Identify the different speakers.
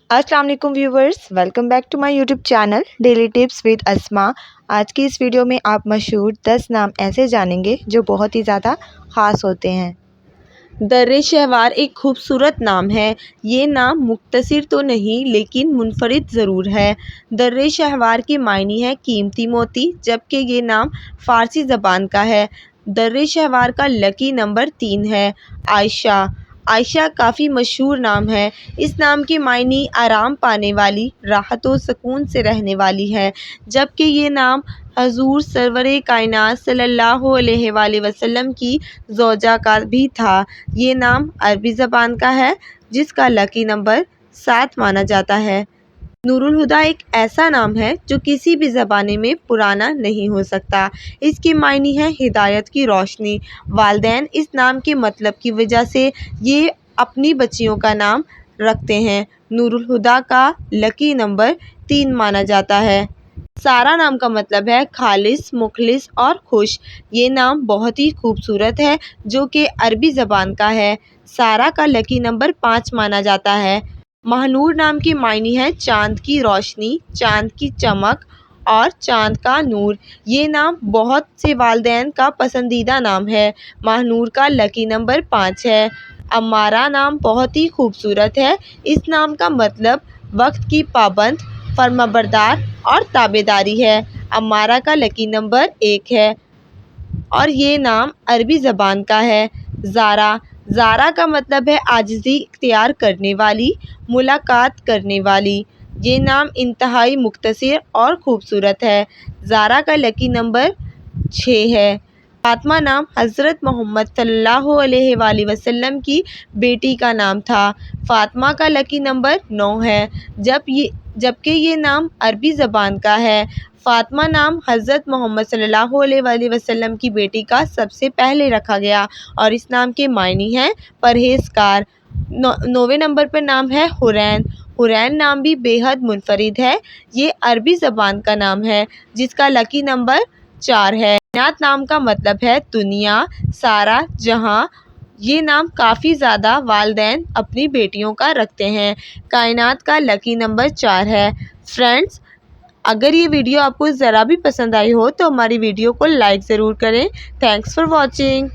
Speaker 1: अस्सलाम वालेकुम viewers, welcome back to my YouTube channel daily tips with Asma. आज की इस वीडियो में आप मशहूर 10 नाम ऐसे जानेंगे जो बहुत ही ज़्यादा ख़ास होते हैं।
Speaker 2: दर्रे शहवार एक खूबसूरत नाम है। ये नाम मुख्तसर तो नहीं लेकिन मुनफरिद ज़रूर है। दर्रे शहवार के मायने है कीमती मोती, जबकि ये नाम फ़ारसी ज़बान का है। दर्रे शहवार का लकी नंबर 3 है। आयशा आयशा काफ़ी मशहूर नाम है। इस नाम के मायने आराम पाने वाली, राहत व सुकून से रहने वाली है, जबकि ये नाम हजूर सरवरे कायनात सल्लल्लाहु अलैहि वसल्लम की ज़ौजा का भी था। ये नाम अरबी ज़बान का है, जिसका लकी नंबर 7 माना जाता है। नूरुल हुदा एक ऐसा नाम है जो किसी भी ज़बाने में पुराना नहीं हो सकता। इसके मायने है हिदायत की रोशनी। वालिदैन इस नाम के मतलब की वजह से ये अपनी बच्चियों का नाम रखते हैं। नूरुल हुदा का लकी नंबर 3 माना जाता है। सारा नाम का मतलब है खालिस, मुखलिस और खुश। ये नाम बहुत ही खूबसूरत है, जो कि अरबी ज़बान का है। सारा का लकी नंबर 5 माना जाता है। महानूर नाम के मायने है चांद की रोशनी, चांद की चमक और चांद का नूर। ये नाम बहुत से वालिदैन का पसंदीदा नाम है। महानूर का लकी नंबर 5 है। अम्मारा नाम बहुत ही खूबसूरत है। इस नाम का मतलब वक्त की पाबंद, फर्माबरदार और ताबेदारी है। अम्मारा का लकी नंबर 1 है और ये नाम अरबी ज़बान का है। ज़ारा का मतलब है आजिज़ी इख्तियार करने वाली, मुलाकात करने वाली। ये नाम इंतहाई मुख्तसर और ख़ूबसूरत है। ज़ारा का लकी नंबर 6 है। फ़ातिमा नाम हज़रत मोहम्मद सल्लल्लाहु अलैहि वसल्लम की बेटी का नाम था। फ़ातिमा का लकी नंबर 9 है, जबकि ये नाम अरबी ज़बान का है। फ़ातिमा नाम हज़रत मोहम्मद सल्लल्लाहु अलैहि वसल्लम की बेटी का सबसे पहले रखा गया और इस नाम के मायने हैं परहेज़गार। 9वें नंबर पर नाम है हुरैन। हुरैन नाम भी बेहद मुनफरिद है। ये अरबी ज़बान का नाम है, जिसका लकी नंबर 4 है। कायनात नाम का मतलब है दुनिया, सारा, जहां। ये नाम काफ़ी ज़्यादा वालिदैन अपनी बेटियों का रखते हैं। कायनात का लकी नंबर 4 है। फ्रेंड्स, अगर ये वीडियो आपको ज़रा भी पसंद आई हो तो हमारी वीडियो को लाइक ज़रूर करें। Thanks for watching.